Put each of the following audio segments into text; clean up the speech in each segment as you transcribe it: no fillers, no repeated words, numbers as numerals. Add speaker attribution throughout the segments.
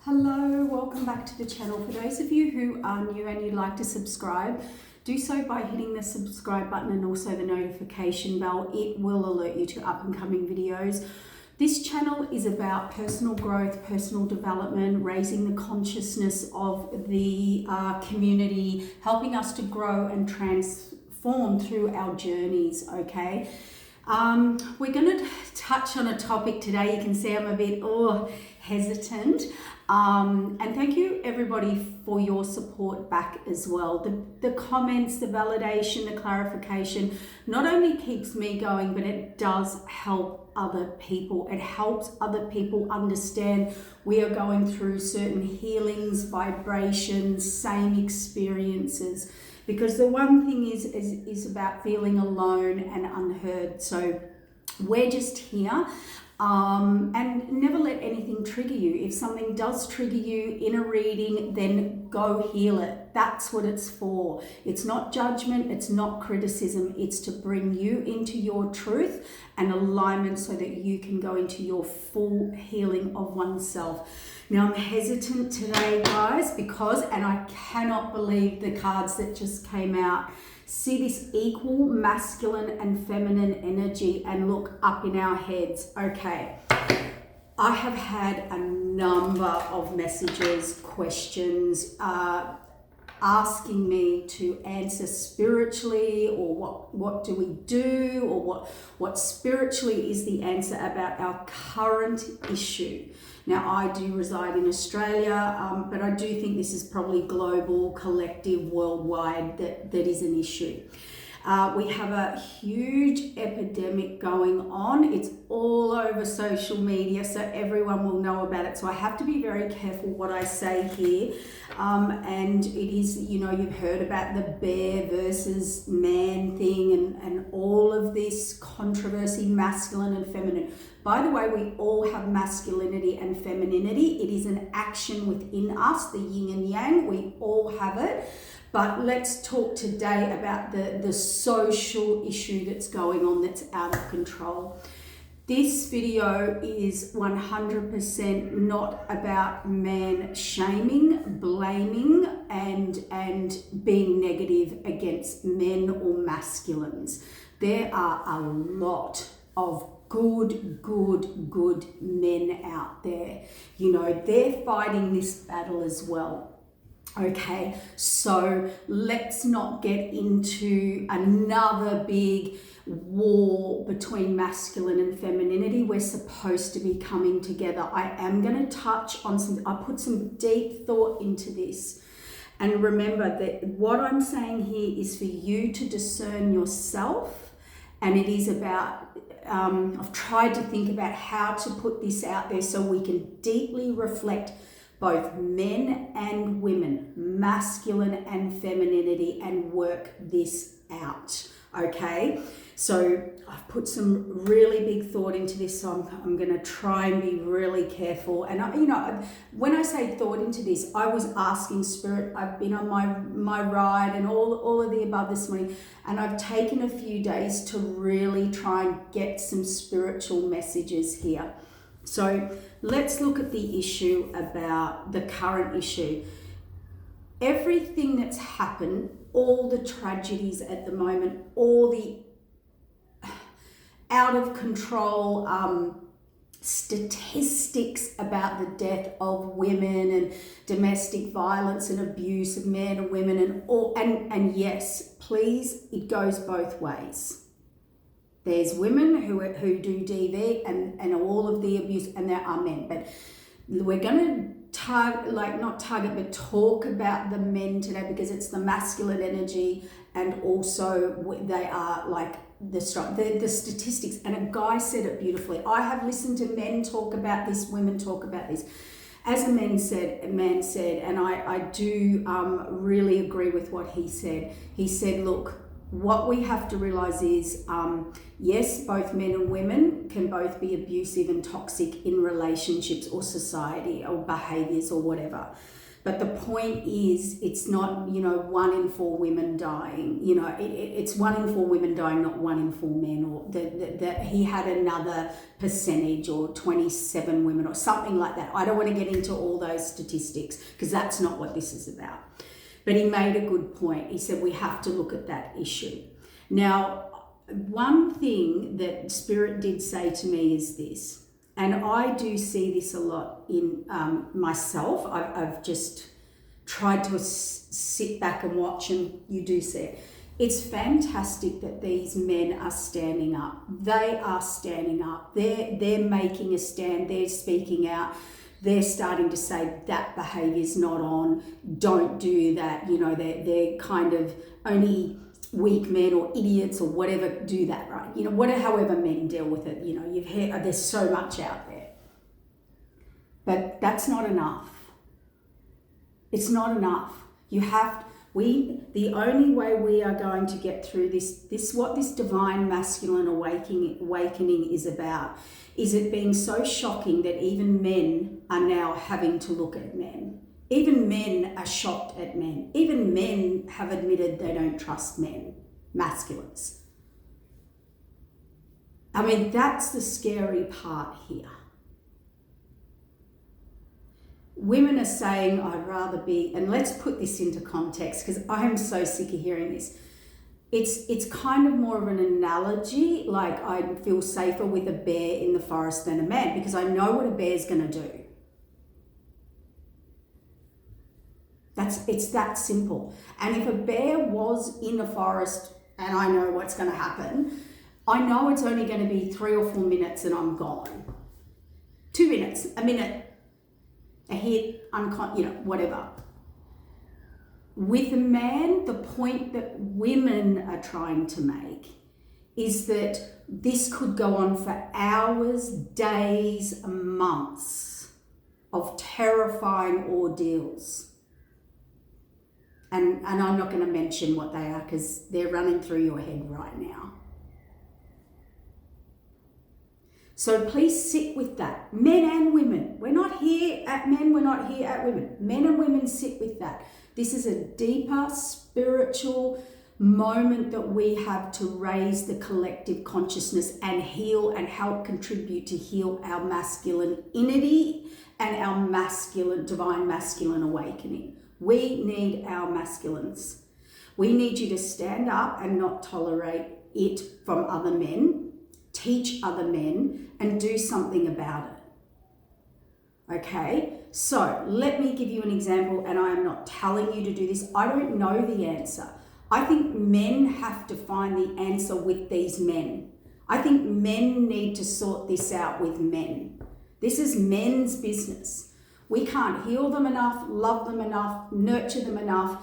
Speaker 1: Hello, welcome back to the channel. For those of you who are new and you'd like to subscribe, do so by hitting the subscribe button and also the notification bell. It will alert you to up and coming videos. This channel is about personal growth, personal development, raising the consciousness of the community, helping us to grow and transform through our journeys, okay? We're going to touch on a topic today. You can see I'm a bit hesitant. And thank you everybody for your support back as well. The comments, the validation, the clarification not only keeps me going, but it does help other people. It helps other people understand we are going through certain healings, vibrations, same experiences. Because the one thing is about feeling alone and unheard. So we're just here. And never let anything trigger you. If something does trigger you in a reading, then go heal it. That's what it's for. It's not judgment, it's not criticism, it's to bring you into your truth and alignment so that you can go into your full healing of oneself. Now I'm hesitant today, guys, because, and I cannot believe the cards that just came out. See this equal masculine and feminine energy and look up in our heads. Okay, I have had a number of messages, questions, asking me to answer spiritually, or what do we do, or what spiritually is the answer about our current issue. Now, I do reside in Australia, but I do think this is probably global, collective, worldwide, that is an issue. We have a huge epidemic going on. It's all over social media, so everyone will know about it. So I have to be very careful what I say here. And it is, you've heard about the bear versus man thing and all of this controversy, masculine and feminine. By the way, we all have masculinity and femininity. It is an action within us, the yin and yang. We all have it. But let's talk today about the social issue that's going on that's out of control. This video is 100% not about man shaming, blaming, and being negative against men or masculines. There are a lot of good men out there. They're fighting this battle as well. Okay, so let's not get into another big war between masculine and femininity. We're supposed to be coming together. I am going to touch on I put some deep thought into this. And remember that what I'm saying here is for you to discern yourself. And it is about, I've tried to think about how to put this out there so we can deeply reflect both men and women, masculine and femininity, and work this out, okay? So I've put some really big thought into this, so I'm going to try and be really careful. And when I say thought into this, I was asking Spirit. I've been on my ride and all of the above this morning, and I've taken a few days to really try and get some spiritual messages here. So let's look at the issue about the current issue. Everything that's happened, all the tragedies at the moment, all the out of control statistics about the death of women and domestic violence and abuse of men and women and yes, please, it goes both ways. There's women who do DV and all of the abuse, and there are men. But we're going to talk about the men today because it's the masculine energy, and also they are like the statistics. And a guy said it beautifully. I have listened to men talk about this, women talk about this. As a man said, and I do really agree with what he said. He said, look, what we have to realize is, yes, both men and women can both be abusive and toxic in relationships or society or behaviors or whatever. But the point is, it's not, 1 in 4 women dying. It's 1 in 4 women dying, not 1 in 4 men. Or that he had another percentage, or 27 women, or something like that. I don't want to get into all those statistics because that's not what this is about. But he made a good point. He said we have to look at that issue. Now, one thing that Spirit did say to me is this. And I do see this a lot in myself. I've just tried to sit back and watch, and you do see it. It's fantastic that these men are standing up. They are standing up. They're making a stand. They're speaking out. They're starting to say that behaviour's not on. Don't do that. They're kind of only weak men or idiots or whatever do that, right? However men deal with it, you've heard, there's so much out there. But that's not enough. It's not enough. The only way we are going to get through this what this divine masculine awakening is about, is it being so shocking that even men are now having to look at men. Even men are shocked at men. Even men have admitted they don't trust men, masculines. I mean, that's the scary part here. Women are saying, I'd rather be, and let's put this into context because I am so sick of hearing this. It's kind of more of an analogy, like I feel safer with a bear in the forest than a man because I know what a bear's going to do. It's that simple. And if a bear was in the forest and I know what's going to happen, I know it's only going to be 3 or 4 minutes and I'm gone. 2 minutes, a minute, a hit, whatever. With a man, the point that women are trying to make is that this could go on for hours, days, months of terrifying ordeals. And I'm not going to mention what they are because they're running through your head right now. So please sit with that. Men and women. We're not here at men, we're not here at women. Men and women, sit with that. This is a deeper spiritual moment that we have to raise the collective consciousness and heal and help contribute to heal our masculinity and our divine masculine awakening. We need our masculines. We need you to stand up and not tolerate it from other men, teach other men, and do something about it. Okay? So let me give you an example, and I am not telling you to do this. I don't know the answer. I think men have to find the answer with these men. I think men need to sort this out with men. This is men's business. We can't heal them enough, love them enough, nurture them enough,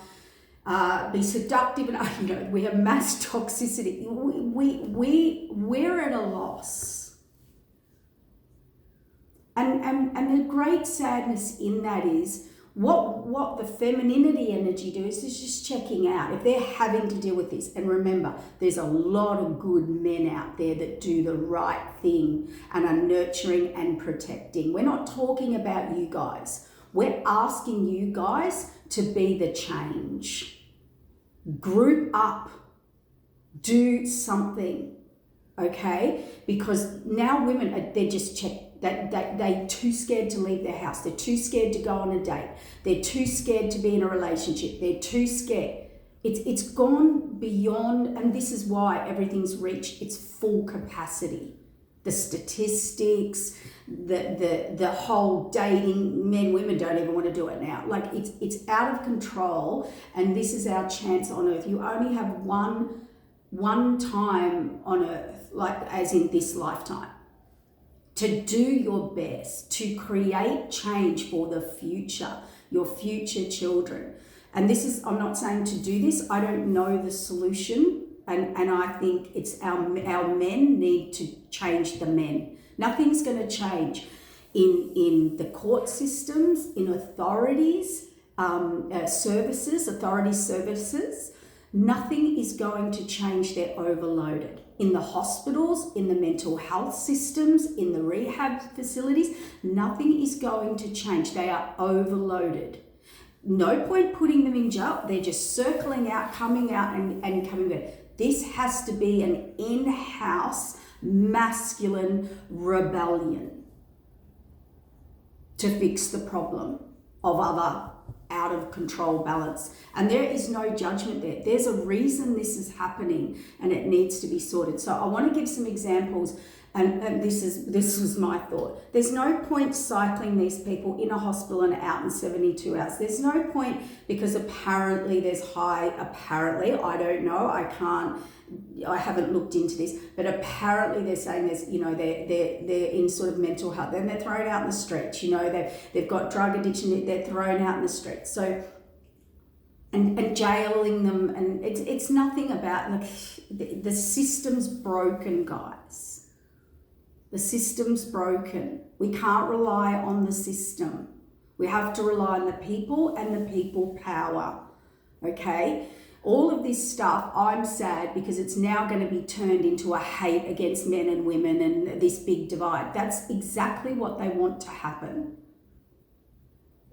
Speaker 1: be seductive enough. We have mass toxicity. We're at a loss. And the great sadness in that is what the femininity energy does is just checking out if they're having to deal with this. And remember, there's a lot of good men out there that do the right thing and are nurturing and protecting. We're not talking about you guys. We're asking you guys to be the change. Group up. Do something. Okay? Because now women, they're just checked. They're too scared to leave their house. They're too scared to go on a date. They're too scared to be in a relationship. They're too scared. It's gone beyond, and this is why everything's reached its full capacity. The statistics, the whole dating, men, women don't even want to do it now. Like it's out of control, and this is our chance on earth. You only have one time on earth, like as in this lifetime, to do your best, to create change for the future, your future children. And this is, I'm not saying to do this, I don't know the solution, and I think it's our men need to change the men. Nothing's going to change in the court systems, in authorities, authority services. Nothing is going to change. They're overloaded. In the hospitals, in the mental health systems, in the rehab facilities, nothing is going to change. They are overloaded. No point putting them in jail. They're just circling out, coming out and coming back. This has to be an in-house masculine rebellion to fix the problem of other out of control balance. And there is no judgment there. There's a reason this is happening and it needs to be sorted. So I want to give some examples, and this was my thought. There's no point cycling these people in a hospital and out in 72 hours. There's no point, because apparently there's apparently, I don't know, I haven't looked into this, but apparently they're saying there's, they're in sort of mental health, then they're thrown out in the streets, they've got drug addiction, they're thrown out in the streets. So, and jailing them, and it's nothing about, like, the system's broken, guys. The system's broken. We can't rely on the system. We have to rely on the people and the people power, okay? All of this stuff, I'm sad because it's now going to be turned into a hate against men and women and this big divide. That's exactly what they want to happen.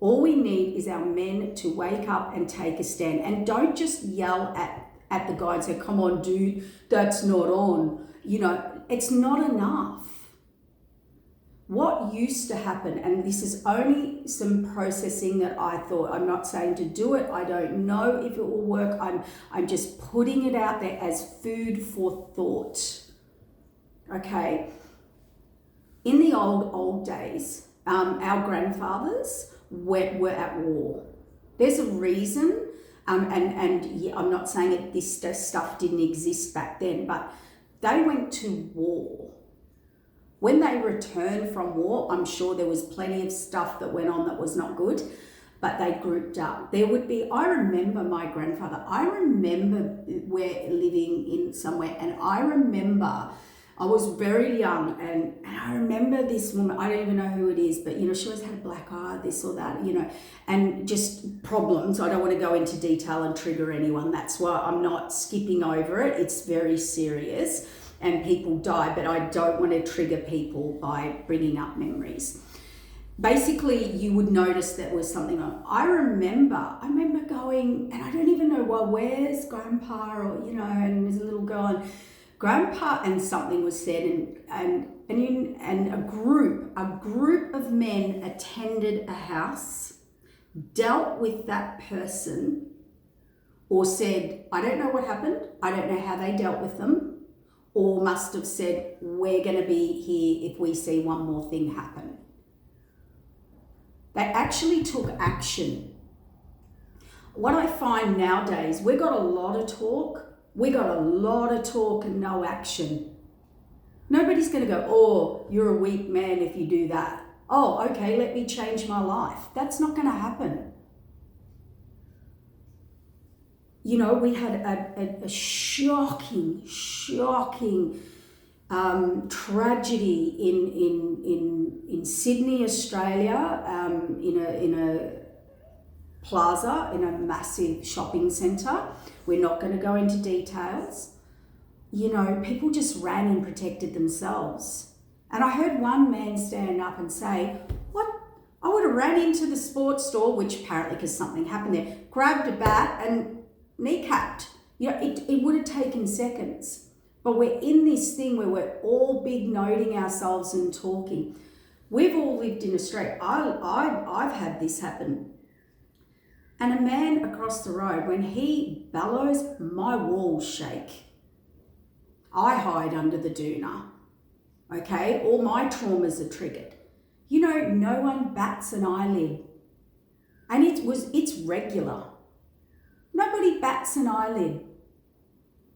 Speaker 1: All we need is our men to wake up and take a stand. And don't just yell at the guy and say, come on, dude, that's not on. It's not enough. What used to happen, and this is only some processing that I thought, I'm not saying to do it, I don't know if it will work, I'm just putting it out there as food for thought, okay? In the old days, our grandfathers were at war. There's a reason, and yeah, I'm not saying that this stuff didn't exist back then, but they went to war. When they returned from war, I'm sure there was plenty of stuff that went on that was not good, but they grouped up. I remember my grandfather, we're living in somewhere, and I remember I was very young, and I remember this woman, I don't even know who it is, but she always had a black eye, this or that, and just problems. I don't want to go into detail and trigger anyone. That's why I'm not skipping over it. It's very serious. And people die, but I don't want to trigger people by bringing up memories. Basically, you would notice that was something on. I remember going, and I don't even know, well, where's Grandpa, or, and there's a little girl, and Grandpa, and something was said, and a group of men attended a house, dealt with that person, or said, I don't know what happened, I don't know how they dealt with them, or must have said, we're going to be here if we see one more thing happen. They actually took action. What I find nowadays, we got a lot of talk and no action. Nobody's going to go, oh, you're a weak man if you do that. Oh, okay, let me change my life. That's not going to happen. We had a shocking tragedy in Sydney, Australia, in a plaza, in a massive shopping centre. We're not going to go into details. People just ran and protected themselves. And I heard one man stand up and say, what? I would have ran into the sports store, which apparently, because something happened there, grabbed a bat and kneecapped. It would have taken seconds. But we're in this thing where we're all big noting ourselves and talking. We've all lived in Australia. I've had this happen. And a man across the road, when he bellows, my walls shake. I hide under the doona. Okay? All my traumas are triggered. No one bats an eyelid. And it's regular. Nobody bats an eyelid.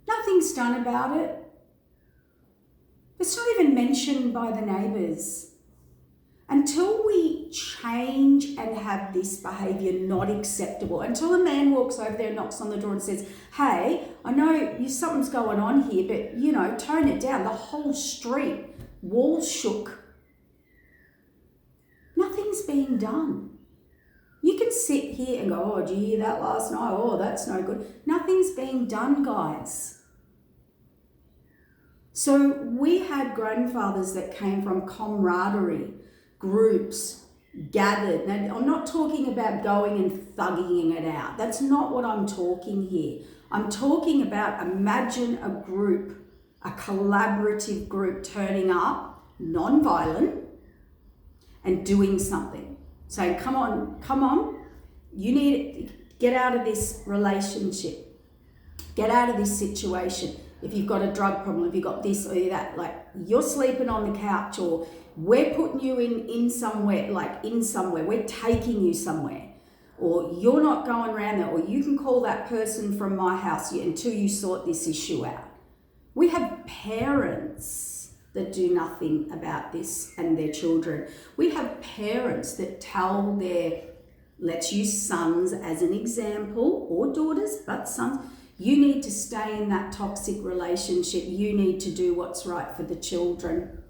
Speaker 1: Nothing's done about it. It's not even mentioned by the neighbours. Until we change and have this behaviour not acceptable, until a man walks over there and knocks on the door and says, hey, I know something's going on here, but, tone it down. The whole street, walls shook. Nothing's being done. You can sit here and go, oh, did you hear that last night? Oh, that's no good. Nothing's being done, guys. So we had grandfathers that came from camaraderie, groups, gathered. Now, I'm not talking about going and thugging it out. That's not what I'm talking here. I'm talking about, imagine a group, a collaborative group turning up, non-violent, and doing something. Saying, come on, you need to get out of this relationship. Get out of this situation. If you've got a drug problem, if you've got this or that, like you're sleeping on the couch, or we're putting you in somewhere, we're taking you somewhere, or you're not going around there, or you can call that person from my house until you sort this issue out. We have parents that do nothing about this and their children. We have parents that tell their, let's use sons as an example, or daughters, but sons, you need to stay in that toxic relationship. You need to do what's right for the children.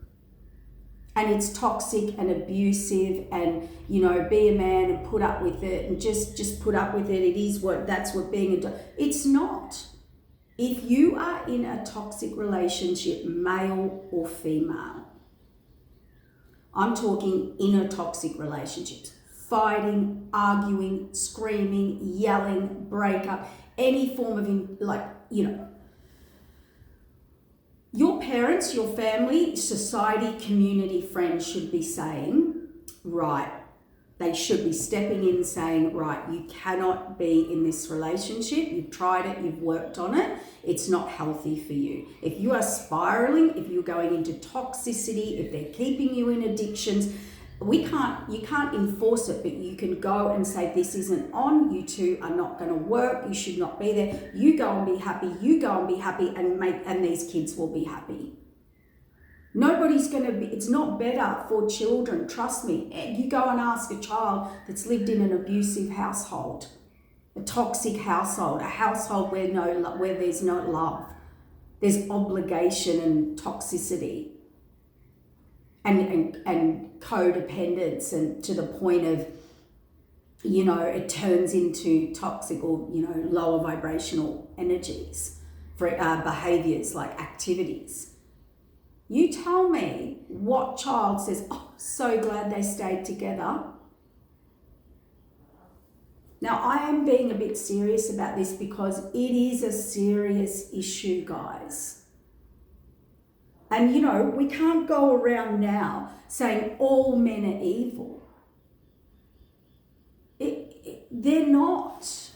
Speaker 1: And it's toxic and abusive, and, be a man and put up with it, and just put up with it. That's what being it's not. If you are in a toxic relationship, male or female, I'm talking inner toxic relationships, fighting, arguing, screaming, yelling, breakup, any form of, your parents, your family, society, community, friends should be saying, right, they should be stepping in saying, right, you cannot be in this relationship. You've tried it, you've worked on it. It's not healthy for you. If you are spiraling, if you're going into toxicity, if they're keeping you in addictions, you can't enforce it, but you can go and say, this isn't on, you two are not going to work, you should not be there, you go and be happy, and these kids will be happy. It's not better for children, trust me. You go and ask a child that's lived in an abusive household, a toxic household, a household where there's no love, there's obligation and toxicity. And codependence, and to the point of, it turns into toxic or, lower vibrational energies for behaviors like activities. You tell me what child says, oh, so glad they stayed together. Now, I am being a bit serious about this because it is a serious issue, guys. And, we can't go around now saying all men are evil. They're not.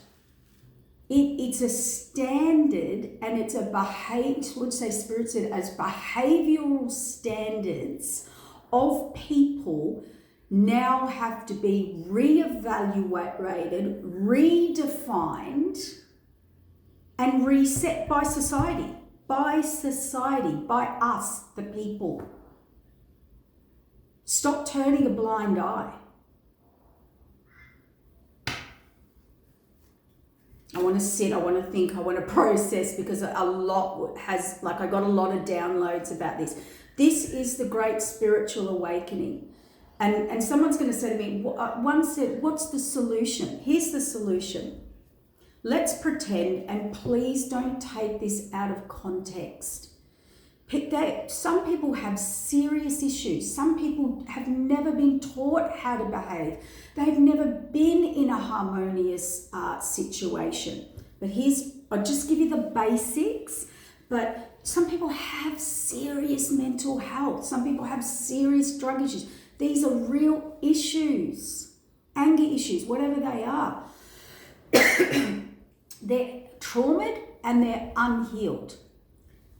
Speaker 1: It's a standard, and it's a Spirit said, as behavioral standards of people now have to be reevaluated, redefined, and reset by society. By us, the people. Stop turning a blind eye. I want to sit, I want to think, I want to process, because I got a lot of downloads about this. This is the great spiritual awakening. And someone's going to say to me, one said, what's the solution? Here's the solution. Let's pretend, and please don't take this out of context. Some people have serious issues. Some people have never been taught how to behave. They've never been in a harmonious situation. But I'll just give you the basics. But some people have serious mental health. Some people have serious drug issues. These are real issues, anger issues, whatever they are. They're traumatized and they're unhealed.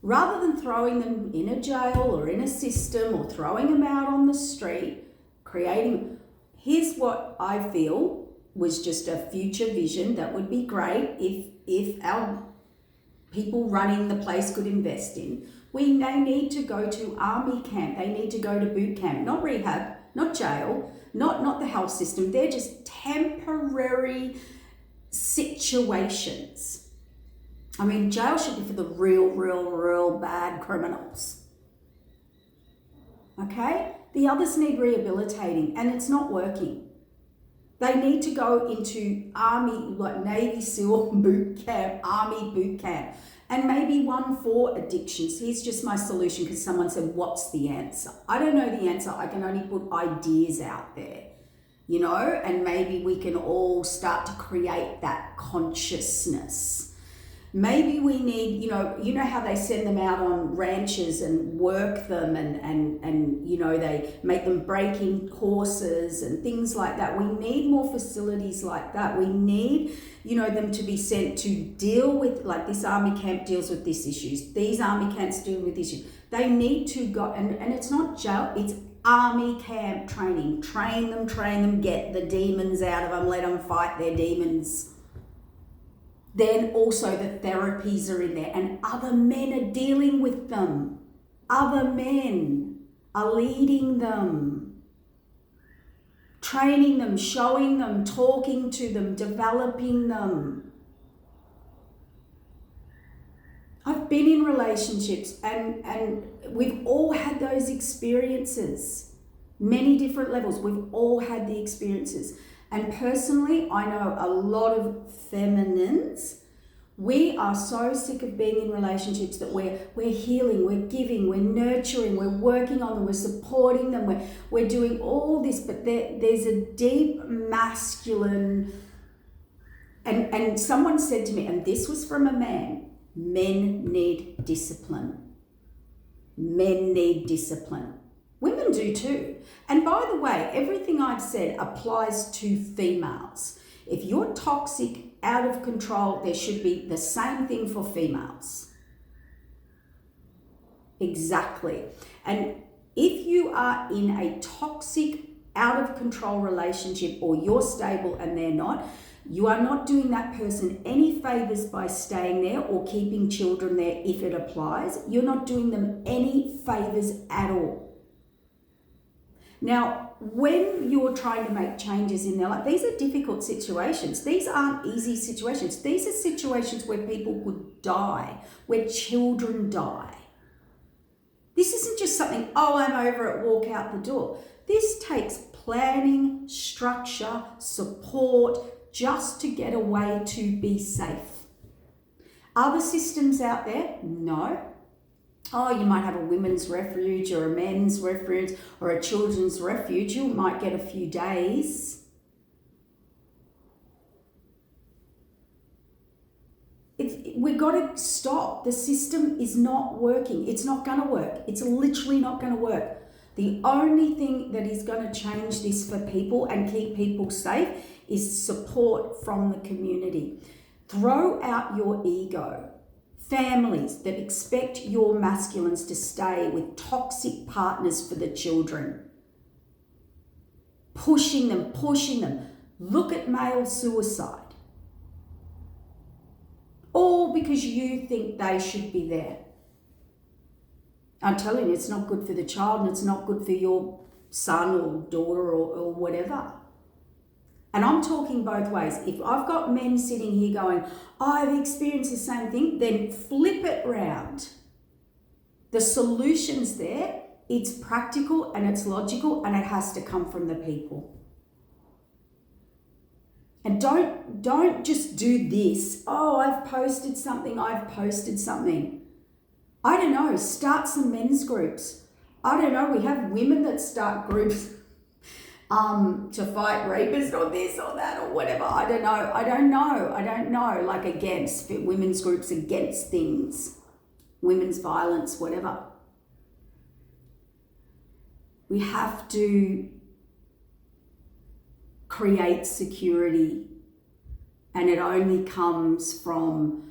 Speaker 1: Rather than throwing them in a jail or in a system or throwing them out on the street, here's what I feel was just a future vision that would be great if our people running the place could invest in. They need to go to army camp. They need to go to boot camp, not rehab, not jail, not the health system. They're just temporary situations. I mean, jail should be for the real bad criminals. Okay? The others need rehabilitating, and it's not working. They need to go into army, like Navy SEAL boot camp, army boot camp, and maybe one for addictions. Here's just my solution, because someone said, what's the answer? I don't know the answer. I can only put ideas out there. you know, and maybe we can all start to create that consciousness. Maybe we need, you know how they send them out on ranches and work them and you know, they make them breaking horses and things like that. We need more facilities like that. We need, you know, them to be sent to deal with, like this army camp deals with these issues. These army camps deal with issues. They need to go, and it's not jail, it's army camp training. Train them, get the demons out of them, let them fight their demons. Then also the therapies are in there and other men are dealing with them. Other men are leading them, training them, showing them, talking to them, developing them. I've been in relationships and we've all had those experiences, many different levels. We've all had the experiences. And personally, I know a lot of feminines, we are so sick of being in relationships that we're healing, we're giving, we're nurturing, we're working on them, we're supporting them, we're doing all this, but there's a deep masculine, and someone said to me, and this was from a man, men need discipline. Men need discipline. Women do too. And by the way, everything I've said applies to females. If you're toxic, out of control, there should be the same thing for females. Exactly. And if you are in a toxic, out of control relationship, or you're stable and they're not, you are not doing that person any favors by staying there or keeping children there if it applies. You're not doing them any favors at all. Now, when you're trying to make changes in their life, these are difficult situations. These aren't easy situations. These are situations where people could die, where children die. This isn't just something, oh, I'm over it, walk out the door. This takes planning, structure, support, just to get away to be safe. Are the systems out there? No. Oh, you might have a women's refuge or a men's refuge or a children's refuge. You might get a few days. We've got to stop. The system is not working. It's not going to work. It's literally not going to work. The only thing that is going to change this for people and keep people safe is support from the community. Throw out your ego. Families that expect your masculines to stay with toxic partners for the children. Pushing them. Look at male suicide. All because you think they should be there. I'm telling you, it's not good for the child and it's not good for your son or daughter or whatever. And I'm talking both ways. If I've got men sitting here going, oh, I've experienced the same thing, then flip it round. The solution's there, it's practical and it's logical and it has to come from the people. And don't just do this. Oh, I've posted something. I don't know, start some men's groups. I don't know, we have women that start groups to fight rapists or this or that or whatever. I don't know, like against women's groups against things, women's violence, whatever. We have to create security, and it only comes from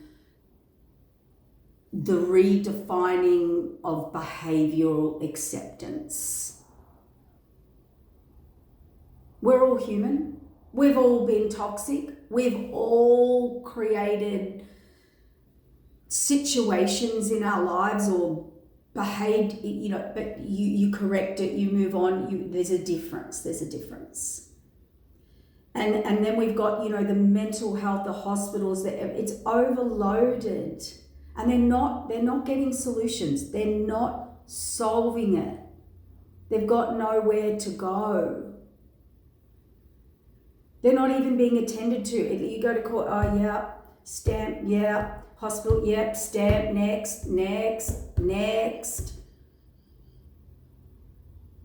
Speaker 1: the redefining of behavioral acceptance. We're all human. We've all been toxic. We've all created situations in our lives or behaved, but you correct it, you move on, there's a difference. And then we've got, the mental health, the hospitals, it's overloaded. And they're not getting solutions. They're not solving it. They've got nowhere to go. They're not even being attended to. You go to court, oh yeah, stamp, yeah, hospital, yep, stamp, next.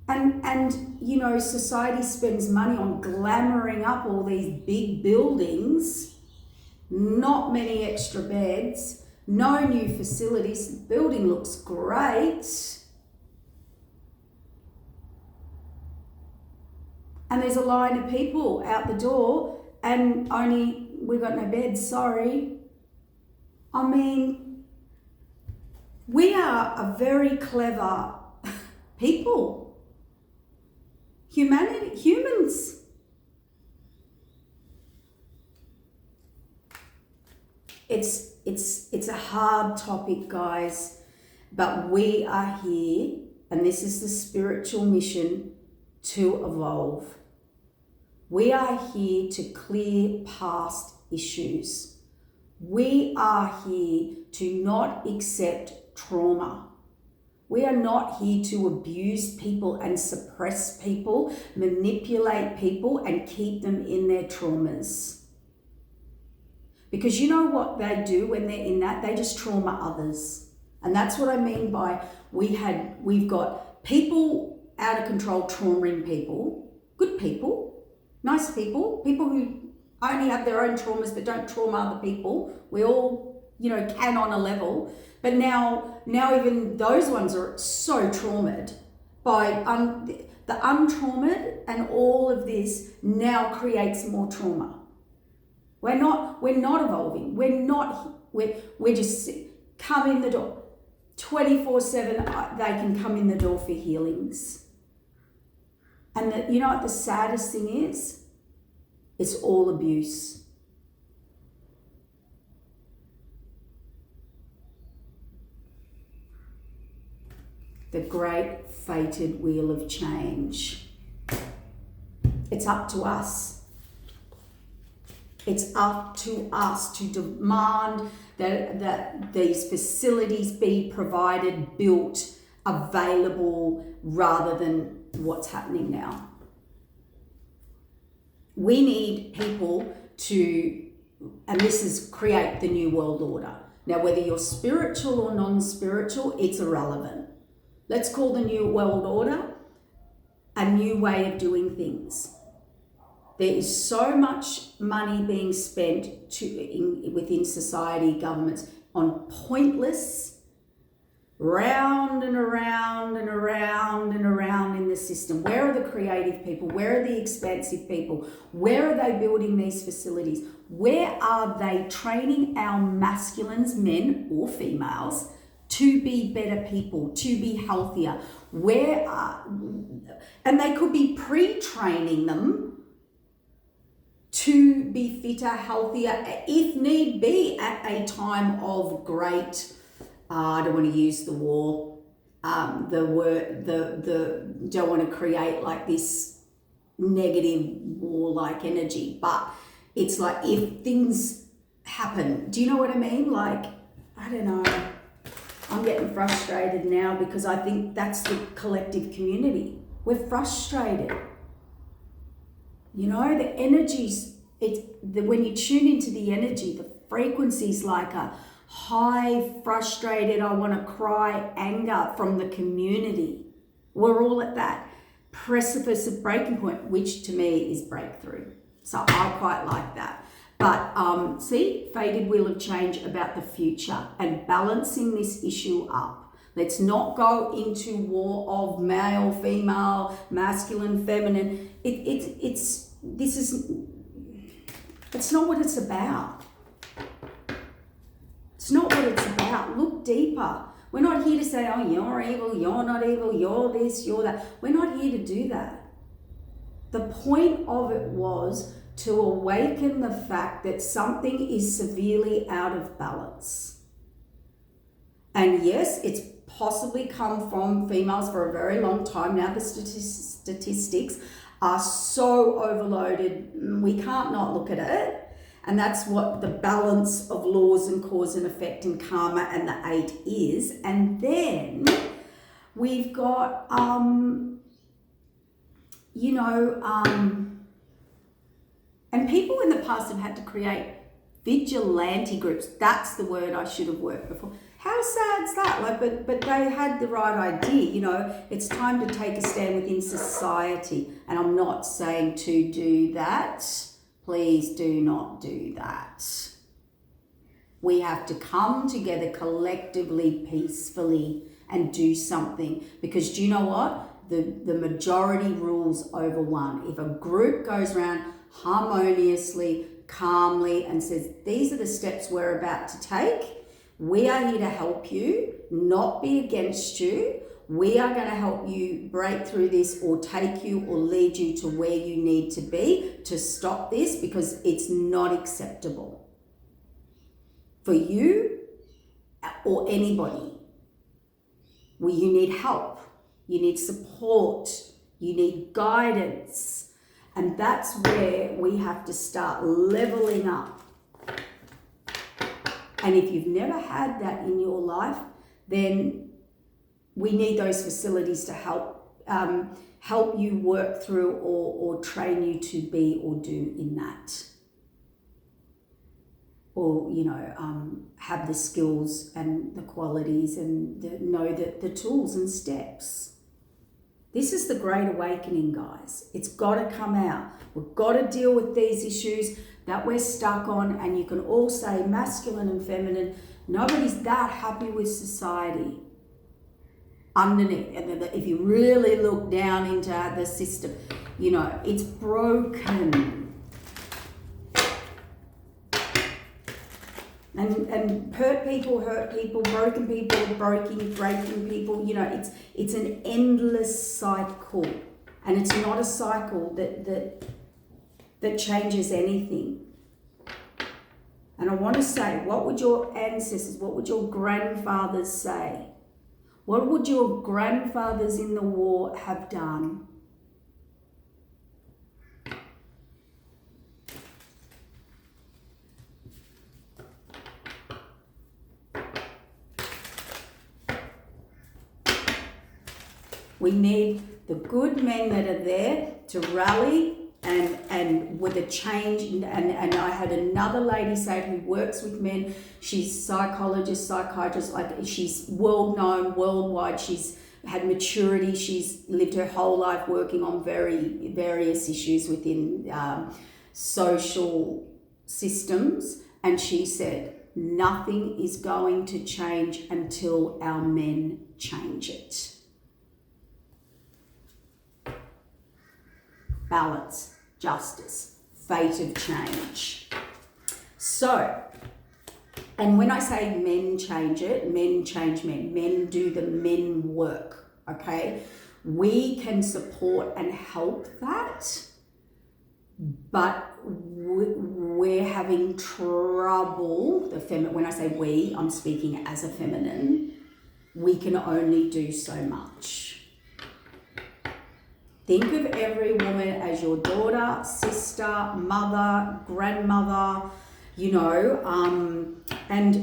Speaker 1: And you know, society spends money on glamoring up all these big buildings, not many extra beds, no new facilities. The building looks great. And there's a line of people out the door and we got no beds, sorry. I mean, we are a very clever people. Humans. It's a hard topic, guys, but we are here, and this is the spiritual mission, to evolve. We are here to clear past issues. We are here to not accept trauma. We are not here to abuse people and suppress people, manipulate people and keep them in their traumas. Because you know what they do when they're in that? They just trauma others. And that's what I mean by we've got people out of control traumaing people, good people, nice people, people who only have their own traumas but don't trauma other people. We all, can on a level. But now even those ones are so traumatized by the untraumatized, and all of this now creates more trauma. We're not evolving. We're just come in the door. 24/7 they can come in the door for healings. And you know what the saddest thing is? It's all abuse. The great fated wheel of change. It's up to us. It's up to us to demand that these facilities be provided, built, available, rather than what's happening now. We need people to, and this is create the new world order. Now, whether you're spiritual or non-spiritual, it's irrelevant. Let's call the new world order a new way of doing things. There is so much money being spent within society, governments, on pointless, round and around and around and around in the system. Where are the creative people? Where are the expansive people? Where are they building these facilities? Where are they training our masculines, men or females, to be better people, to be healthier? And they could be pre-training them to be fitter, healthier, if need be, at a time of great, I don't want to use the war, don't want to create like this negative war-like energy, but it's like if things happen, do you know what I mean? Like, I don't know, I'm getting frustrated now because I think that's the collective community. We're frustrated. You know, the energies, when you tune into the energy, the frequency's like a high, frustrated, I want to cry anger from the community. We're all at that precipice of breaking point, which to me is breakthrough. So I quite like that. But see, fated wheel of change about the future and balancing this issue up. Let's not go into war of male, female, masculine, feminine. It's not what it's about. It's not what it's about. Look deeper. We're not here to say, oh, you're evil, you're not evil, you're this, you're that. We're not here to do that. The point of it was to awaken the fact that something is severely out of balance. And yes, it's possibly come from females for a very long time now. The statistics are so overloaded, we can't not look at it. And that's what the balance of laws and cause and effect and karma and the 8 is. And then we've got, and people in the past have had to create vigilante groups. That's the word I should have worked before. How sad's that? Like, but they had the right idea, you know. It's time to take a stand within society. And I'm not saying to do that. Please do not do that. We have to come together collectively, peacefully, and do something. Because do you know what? The majority rules over one. If a group goes around harmoniously, calmly, and says, these are the steps we're about to take, we are here to help you, not be against you. We are going to help you break through this or take you or lead you to where you need to be to stop this, because it's not acceptable for you or anybody. Well, you need help, you need support, you need guidance. And that's where we have to start leveling up. And if you've never had that in your life, then we need those facilities to help you work through or train you to be or do in that. Or, you know, have the skills and the qualities and know the tools and steps. This is the Great Awakening, guys. It's got to come out. We've got to deal with these issues that we're stuck on, and you can all say masculine and feminine. Nobody's that happy with society. Underneath, if you really look down into the system, you know, it's broken. And hurt people, broken people, breaking people, you know, it's an endless cycle. And it's not a cycle that changes anything. And I want to say, what would your ancestors, what would your grandfathers say? What would your grandfathers in the war have done? We need the good men that are there to rally and with a change. And I had another lady say who works with men. She's psychologist, psychiatrist, like she's well known worldwide. She's had maturity. She's lived her whole life working on various issues within social systems. And she said, nothing is going to change until our men change it. Balance, justice, fate of change. So, and when I say men change it, men change men. Men do the men work, okay? We can support and help that, but we're having trouble. When I say we, I'm speaking as a feminine. We can only do so much. Think of every woman as your daughter, sister, mother, grandmother, you know, and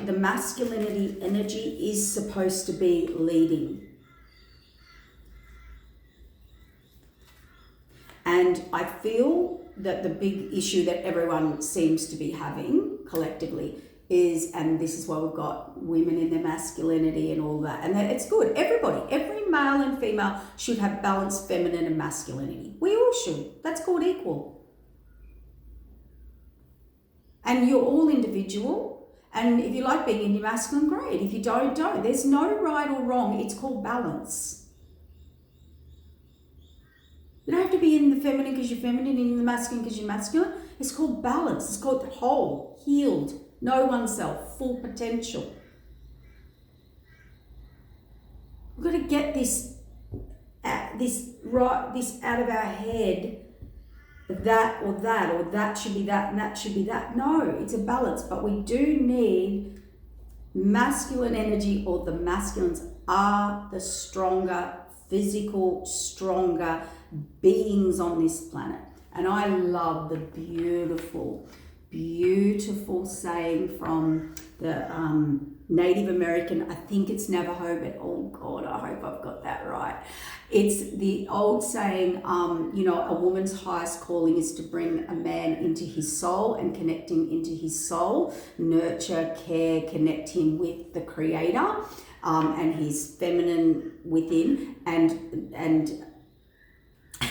Speaker 1: the masculinity energy is supposed to be leading. And I feel that the big issue that everyone seems to be having collectively is, and this is why we've got women in their masculinity and all that, and it's good. Everybody, every male and female should have balanced feminine and masculinity. We all should. That's called equal. And you're all individual. And if you like being in your masculine, great. If you don't. There's no right or wrong. It's called balance. You don't have to be in the feminine because you're feminine, in the masculine because you're masculine. It's called balance. It's called whole, healed, know oneself, full potential. We've got to get this out of our head. That should be that, and that should be that. No, it's a balance, but we do need masculine energy, or the masculines are the stronger, stronger beings on this planet. And I love the beautiful saying from the Native American, I think it's Navajo, but oh God, I hope I've got that right. It's the old saying, you know, a woman's highest calling is to bring a man into his soul and connect him into his soul, nurture, care, connect him with the Creator, and his feminine within, and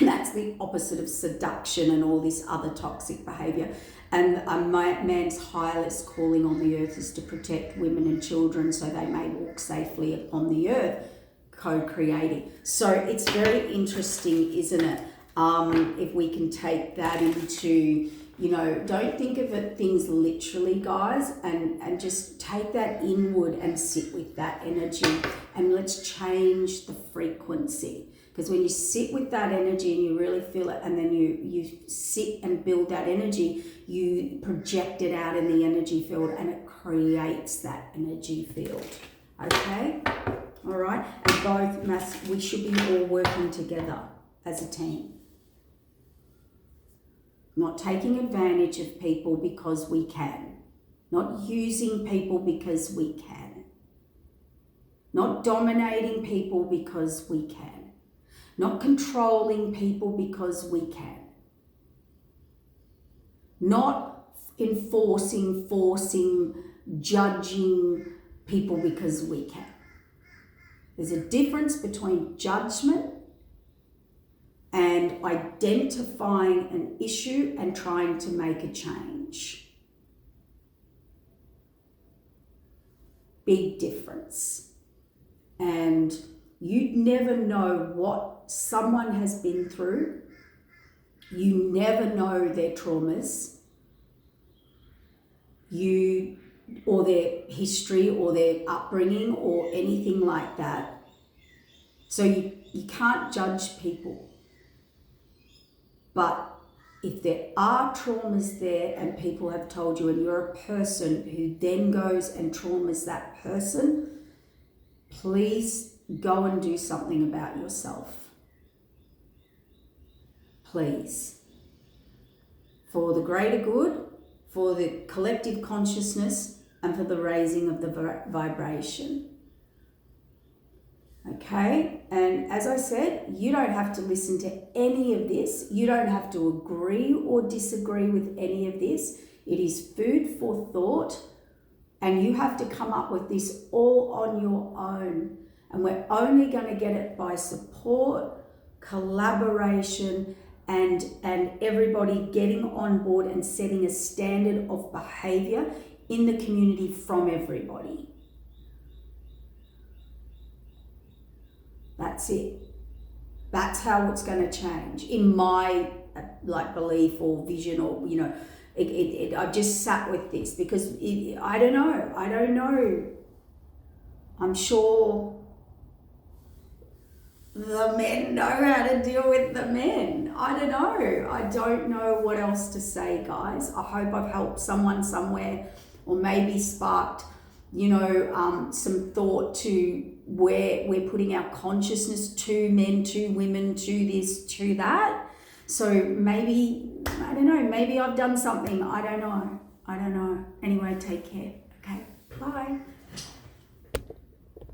Speaker 1: that's the opposite of seduction and all this other toxic behavior. And a man's highest calling on the earth is to protect women and children so they may walk safely upon the earth, co-creating. So it's very interesting, isn't it? If we can take that into, you know, don't think of it things literally, guys, and just take that inward and sit with that energy, and let's change the frequency. Because when you sit with that energy and you really feel it, and then you sit and build that energy, you project it out in the energy field and it creates that energy field. Okay? All right? And we should be all working together as a team. Not taking advantage of people because we can. Not using people because we can. Not dominating people because we can. Not controlling people because we can. Not forcing, judging people because we can. There's a difference between judgment and identifying an issue and trying to make a change. Big difference. And you never know what someone has been through. You never know their traumas, or their history or their upbringing or anything like that. So you can't judge people. But if there are traumas there and people have told you, and you're a person who then goes and traumas that person, please go and do something about yourself. Please. For the greater good, for the collective consciousness, and for the raising of the vibration. Okay? And as I said, you don't have to listen to any of this. You don't have to agree or disagree with any of this. It is food for thought, and you have to come up with this all on your own. And we're only going to get it by support, collaboration, and everybody getting on board and setting a standard of behavior in the community from everybody. That's it. That's how it's going to change, in my belief or vision, or I just sat with this because I don't know. I'm sure the men know how to deal with the men. I don't know what else to say, guys. I hope I've helped someone somewhere, or maybe sparked, some thought to where we're putting our consciousness, to men, to women, to this, to that. So maybe, I don't know, maybe I've done something. I don't know. Anyway, take care. Okay, bye.